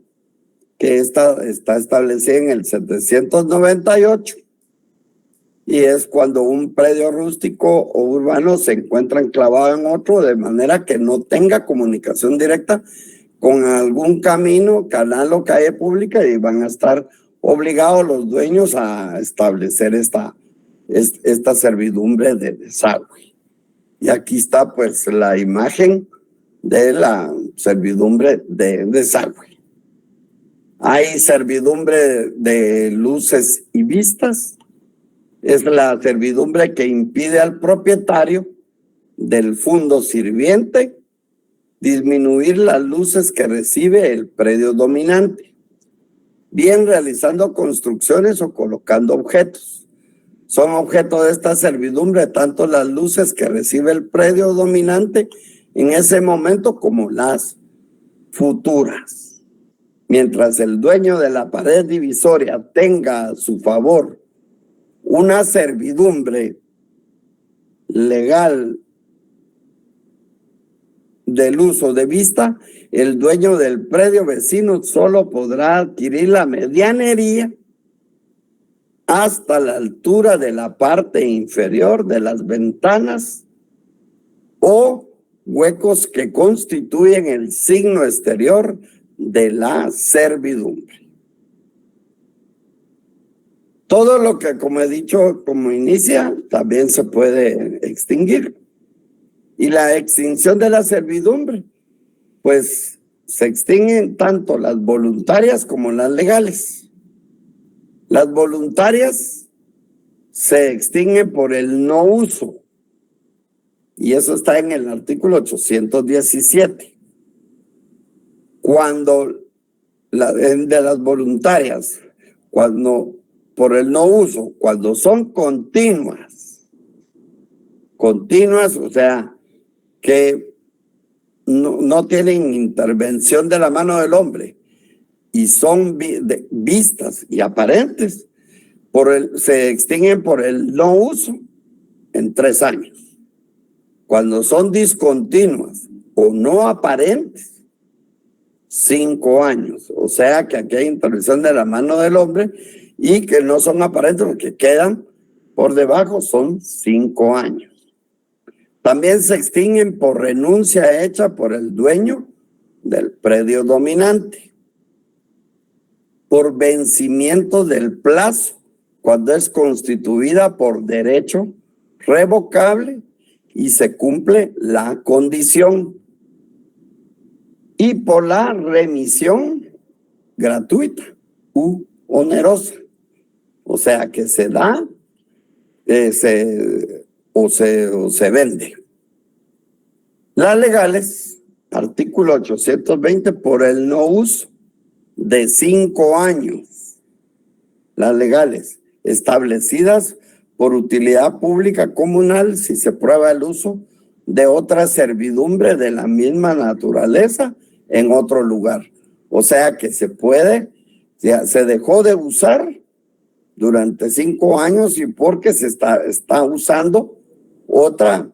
que está establecida en el 798 y es cuando un predio rústico o urbano se encuentra enclavado en otro de manera que no tenga comunicación directa con algún camino, canal o calle pública, y van a estar obligados los dueños a establecer esta servidumbre de desagüe. Y aquí está pues la imagen de la servidumbre de desagüe. Hay servidumbre de luces y vistas. Es la servidumbre que impide al propietario del fondo sirviente disminuir las luces que recibe el predio dominante, bien realizando construcciones o colocando objetos. Son objeto de esta servidumbre tanto las luces que recibe el predio dominante en ese momento como las futuras. Mientras el dueño de la pared divisoria tenga a su favor una servidumbre legal del uso de vista, el dueño del predio vecino solo podrá adquirir la medianería hasta la altura de la parte inferior de las ventanas o huecos que constituyen el signo exterior de la servidumbre. Todo lo que, como he dicho, como inicia, también se puede extinguir. Y la extinción de la servidumbre, pues se extinguen tanto las voluntarias como las legales. Las voluntarias se extinguen por el no uso. Y eso está en el artículo 817. Cuando de las voluntarias, cuando por el no uso, cuando son continuas, o sea, que no tienen intervención de la mano del hombre y son vistas y aparentes, se extinguen por el no uso en 3 años. Cuando son discontinuas o no aparentes, 5 años. O sea que aquí hay intervención de la mano del hombre y que no son aparentes porque quedan por debajo, son 5 años. También se extinguen por renuncia hecha por el dueño del predio dominante, por vencimiento del plazo, cuando es constituida por derecho revocable y se cumple la condición, y por la remisión gratuita u onerosa, o sea que se da o se vende. Las legales, artículo 820, por el no uso de 5 años. Las legales, establecidas por utilidad pública comunal si se prueba el uso de otra servidumbre de la misma naturaleza en otro lugar. O sea que se dejó de usar durante 5 años y porque se está usando otra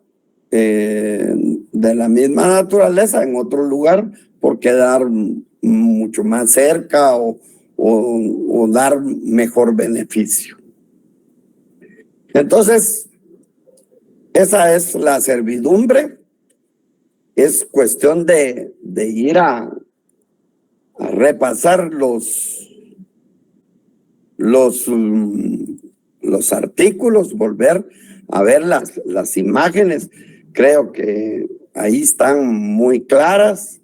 de la misma naturaleza en otro lugar por quedar mucho más cerca o dar mejor beneficio. Entonces, esa es la servidumbre. Es cuestión de ir a repasar los artículos, volver a ver las imágenes. Creo que ahí están muy claras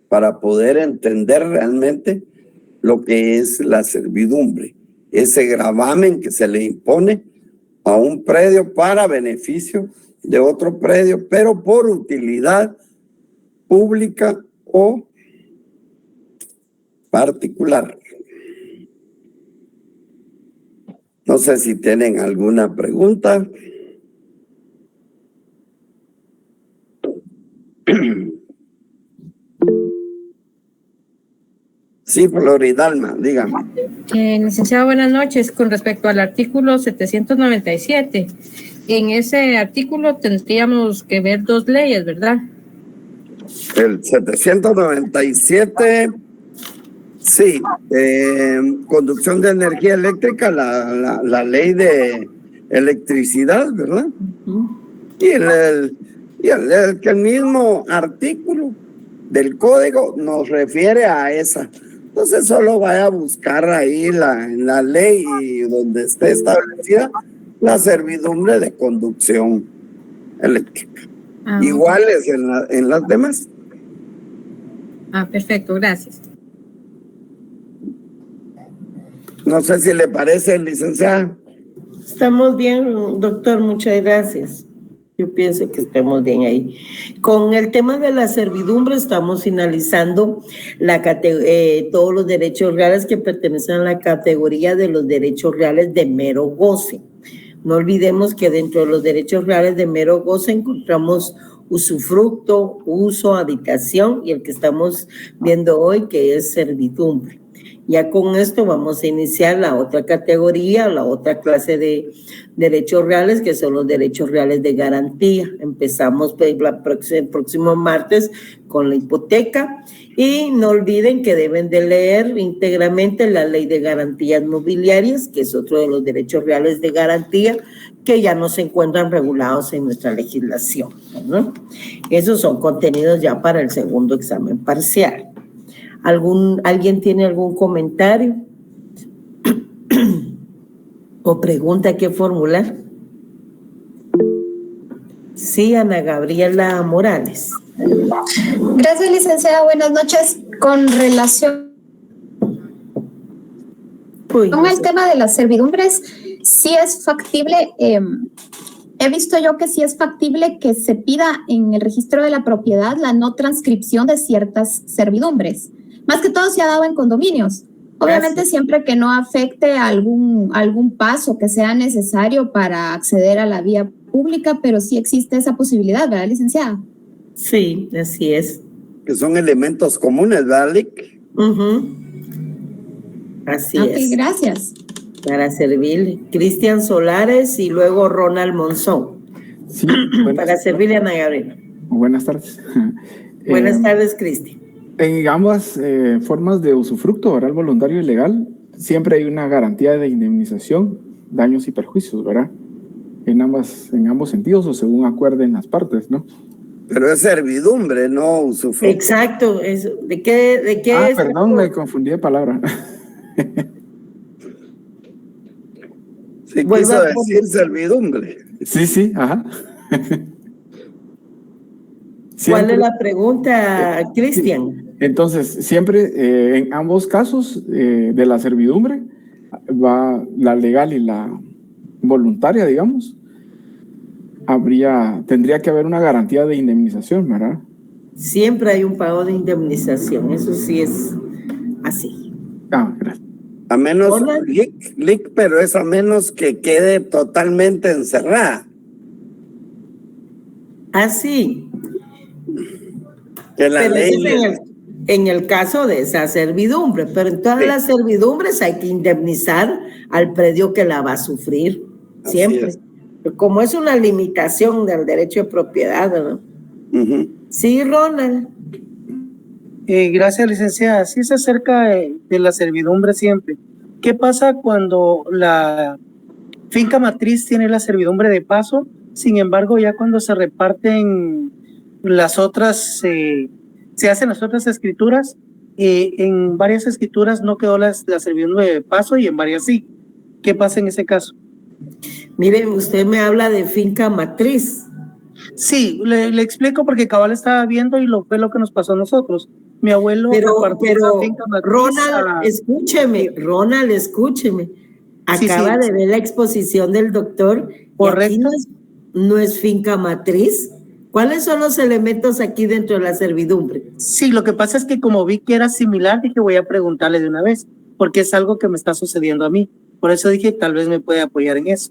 para poder entender realmente lo que es la servidumbre, ese gravamen que se le impone a un predio para beneficio de otro predio, pero por utilidad pública o particular. No sé si tienen alguna pregunta. Sí, Floridalma, dígame. Licenciado, buenas noches. Con respecto al artículo 797, en ese artículo tendríamos que ver dos leyes, ¿verdad? El 797, sí, conducción de energía eléctrica, la ley de electricidad, ¿verdad? Y el mismo artículo del código nos refiere a esa. Entonces solo vaya a buscar ahí en la ley donde esté establecida la servidumbre de conducción eléctrica. Iguales en las demás. Perfecto, gracias. No sé si le parece, licenciada. Estamos bien, doctor, muchas gracias. Yo pienso que estamos bien ahí. Con el tema de la servidumbre estamos finalizando todos los derechos reales que pertenecen a la categoría de los derechos reales de mero goce. No olvidemos que dentro de los derechos reales de mero goce encontramos usufructo, uso, habitación y el que estamos viendo hoy que es servidumbre. Ya con esto vamos a iniciar la otra categoría, la otra clase de derechos reales, que son los derechos reales de garantía. Empezamos el próximo martes con la hipoteca y no olviden que deben de leer íntegramente la ley de garantías mobiliarias, que es otro de los derechos reales de garantía que ya no se encuentran regulados en nuestra legislación, ¿no? Esos son contenidos ya para el segundo examen parcial. ¿Alguien tiene algún comentario o pregunta que formular? Sí, Ana Gabriela Morales. Gracias, licenciada. Buenas noches. Con relación con el tema de las servidumbres, sí es factible, he visto yo que sí es factible que se pida en el registro de la propiedad la no transcripción de ciertas servidumbres. Más que todo se ha dado en condominios. Obviamente siempre que no afecte algún paso que sea necesario para acceder a la vía pública, pero sí existe esa posibilidad, ¿verdad, licenciada? Sí, así es. Que son elementos comunes, ¿verdad, Lic? Así es. Gracias. Para servirle. Cristian Solares y luego Ronald Monzón. Sí, para servirle a Ana Gabriela. Buenas tardes. Buenas tardes, Cristian. En ambas formas de usufructo oral voluntario y legal, siempre hay una garantía de indemnización, daños y perjuicios, ¿verdad? En ambos sentidos o según acuerden las partes, ¿no? Pero es servidumbre, no usufructo. Exacto. ¿De qué es? Perdón, me confundí de palabra. Sí, quiso decir servidumbre. Sí, ajá. ¿Cuál es la pregunta, Cristian? Entonces, siempre en ambos casos de la servidumbre, va la legal y la voluntaria, digamos, tendría que haber una garantía de indemnización, ¿verdad? Siempre hay un pago de indemnización, eso sí es así. Gracias. A menos, Lic, pero es a menos que quede totalmente encerrada. Sí. Que la ley... en el caso de esa servidumbre, pero en todas las servidumbres hay que indemnizar al predio que la va a sufrir, siempre. Como es una limitación del derecho de propiedad, ¿no? Sí, Ronald. Gracias, licenciada. Sí se acerca de la servidumbre siempre. ¿Qué pasa cuando la finca matriz tiene la servidumbre de paso, Sin embargo, ya cuando se reparten las otras, se hacen las otras escrituras, en varias escrituras no quedó la servidumbre de paso y en varias sí. ¿Qué pasa en ese caso? Miren, usted me habla de finca matriz. Sí, le explico porque cabal estaba viendo y fue lo que nos pasó a nosotros. Mi abuelo repartió esa finca matriz Ronald, escúcheme. Acaba de ver la exposición del doctor. Correcto. No es finca matriz. ¿Cuáles son los elementos aquí dentro de la servidumbre? Sí, lo que pasa es que como vi que era similar, dije voy a preguntarle de una vez, porque es algo que me está sucediendo a mí. Por eso dije, tal vez me puede apoyar en eso.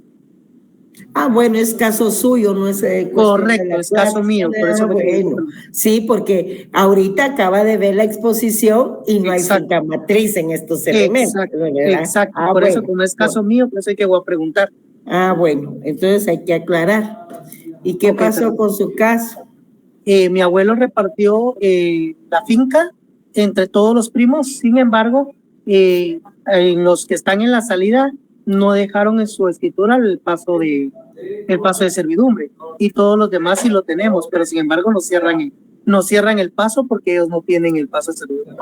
Bueno, es caso suyo, no es correcto, es caso mío. Por eso sí, porque ahorita acaba de ver la exposición y no hay finca matriz en estos elementos. Exacto. Por eso, como es caso mío, por eso hay que voy a preguntar. Bueno, entonces hay que aclarar. ¿Y qué pasó con su caso? Mi abuelo repartió la finca entre todos los primos, sin embargo, en los que están en la salida no dejaron en su escritura el paso de servidumbre, y todos los demás sí lo tenemos, pero sin embargo nos cierran el paso porque ellos no tienen el paso de servidumbre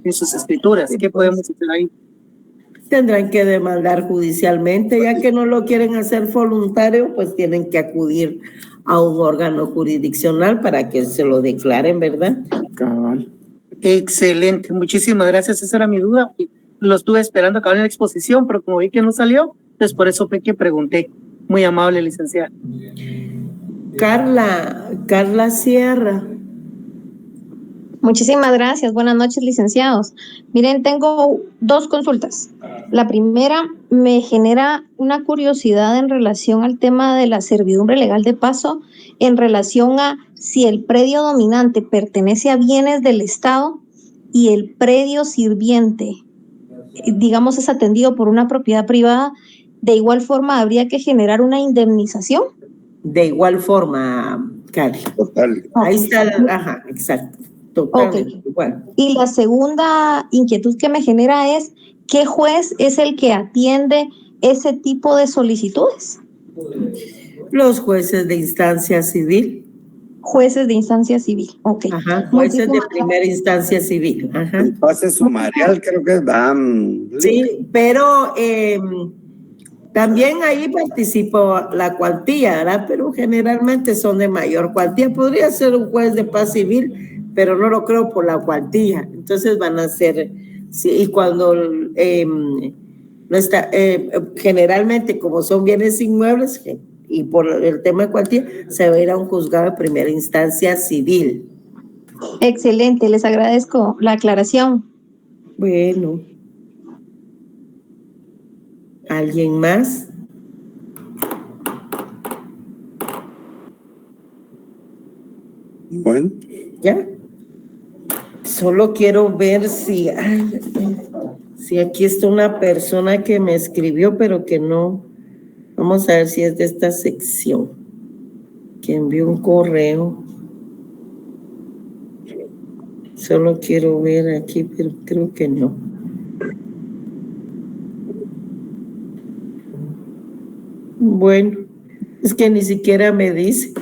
en sus escrituras. ¿Qué podemos hacer ahí? Tendrán que demandar judicialmente, ya que no lo quieren hacer voluntario, pues tienen que acudir a un órgano jurisdiccional para que se lo declaren, ¿verdad? Cabal. Excelente, muchísimas gracias, esa era mi duda. Lo estuve esperando acabar en la exposición, pero como vi que no salió, pues por eso fue que pregunté. Muy amable, licenciada. Carla Sierra. Muchísimas gracias. Buenas noches, licenciados. Miren, tengo 2 consultas. La primera me genera una curiosidad en relación al tema de la servidumbre legal de paso, en relación a si el predio dominante pertenece a bienes del Estado y el predio sirviente, digamos, es atendido por una propiedad privada. ¿De igual forma habría que generar una indemnización? De igual forma, Cari. Total. Ahí está, exacto. Totalmente. Bueno. Y la segunda inquietud que me genera es, ¿qué juez es el que atiende ese tipo de solicitudes? Los jueces de instancia civil. Jueces de instancia civil, ok. Jueces de primera instancia civil. El pase sumarial creo que dan. Sí, pero también ahí participó la cuantía, ¿verdad? Pero generalmente son de mayor cuantía. Podría ser un juez de paz civil, pero no lo creo por la cuantía. Entonces van a ser, sí, y cuando no está, generalmente como son bienes inmuebles y por el tema de cuantía, se va a ir a un juzgado de primera instancia civil. Excelente, les agradezco la aclaración. Bueno. ¿Alguien más? Bueno. ¿Ya? Solo quiero ver si aquí está una persona que me escribió, pero que no. Vamos a ver si es de esta sección. Que envió un correo. Solo quiero ver aquí, pero creo que no. Bueno, es que ni siquiera me dice.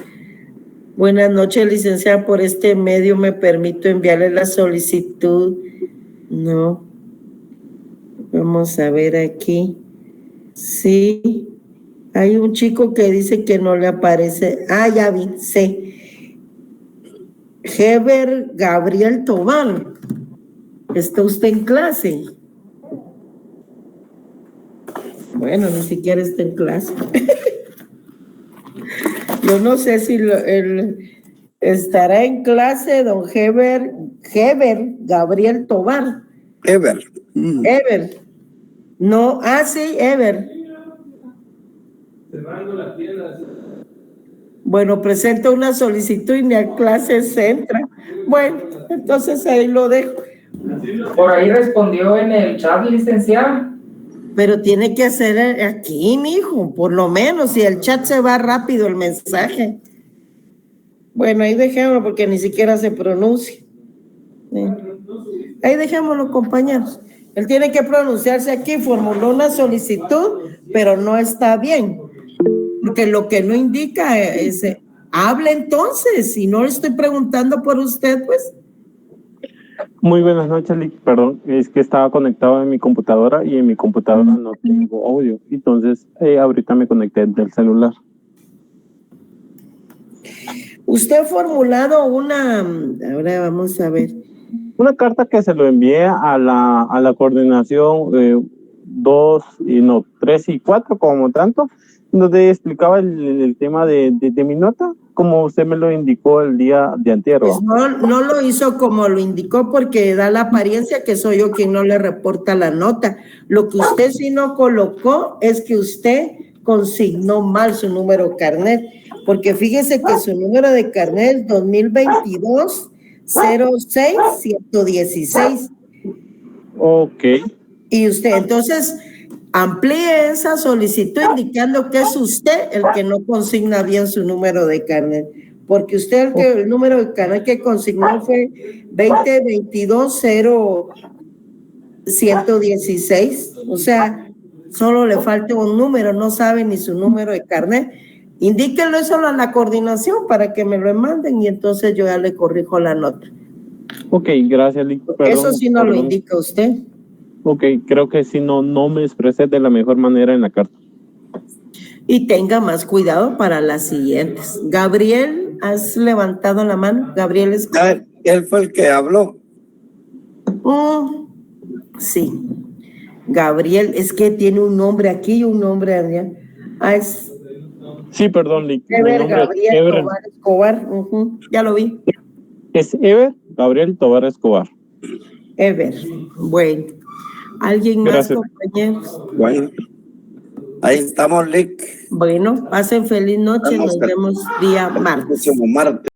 Buenas noches, licenciada. Por este medio me permito enviarle la solicitud. No. Vamos a ver aquí. Sí. Hay un chico que dice que no le aparece. Ya vi, sí. Heber Gabriel Tobar. ¿Está usted en clase? Bueno, ni siquiera está en clase. Yo no sé si él estará en clase, don Heber Gabriel Tobar. Ever. Ever. No, sí, Ever. Bueno, presenta una solicitud y ni a clases entra. Bueno, entonces ahí lo dejo. Por ahí respondió en el chat, licenciada. Pero tiene que hacer aquí, mijo, por lo menos, si el chat se va rápido el mensaje. Bueno, ahí dejémoslo porque ni siquiera se pronuncia. Ahí dejémoslo, compañeros. Él tiene que pronunciarse aquí, formuló una solicitud, pero no está bien. porque lo que no indica es, hable entonces, si no le estoy preguntando por usted, pues. Muy buenas noches, Lick. Perdón, es que estaba conectado en mi computadora y en mi computadora no tengo audio. Entonces, ahorita me conecté del celular. Usted ha formulado ahora vamos a ver. Una carta que se lo envié a la coordinación 3 y 4, como tanto, donde explicaba el tema de mi nota, como usted me lo indicó el día de antier. Pues no lo hizo como lo indicó porque da la apariencia que soy yo quien no le reporta la nota. Lo que usted sí no colocó es que usted consignó mal su número de carnet, porque fíjese que su número de carnet es 2022 06 116. Ok. Y usted, entonces, amplíe esa solicitud indicando que es usted el que no consigna bien su número de carnet, porque usted el número de carnet que consignó fue 2022 116, o sea, solo le falta un número, no sabe ni su número de carnet. Indíquenlo eso a la coordinación para que me lo manden y entonces yo ya le corrijo la nota. Ok, gracias, Lick. Eso sí no lo indica usted. Ok, creo que si no me expresé de la mejor manera en la carta. Y tenga más cuidado para las siguientes. Gabriel, ¿has levantado la mano? Gabriel es... Él fue el que habló. Sí. Gabriel, es que tiene un nombre aquí y un nombre allá. Es... Sí, perdón, Lick. Gabriel Tobar Escobar. Ya lo vi. Es Ever Gabriel Tobar Escobar. Ever. Bueno. ¿Alguien Gracias. más, compañeros? Bueno, ahí estamos, Lick. Bueno, pasen feliz noche. Nos vemos día martes.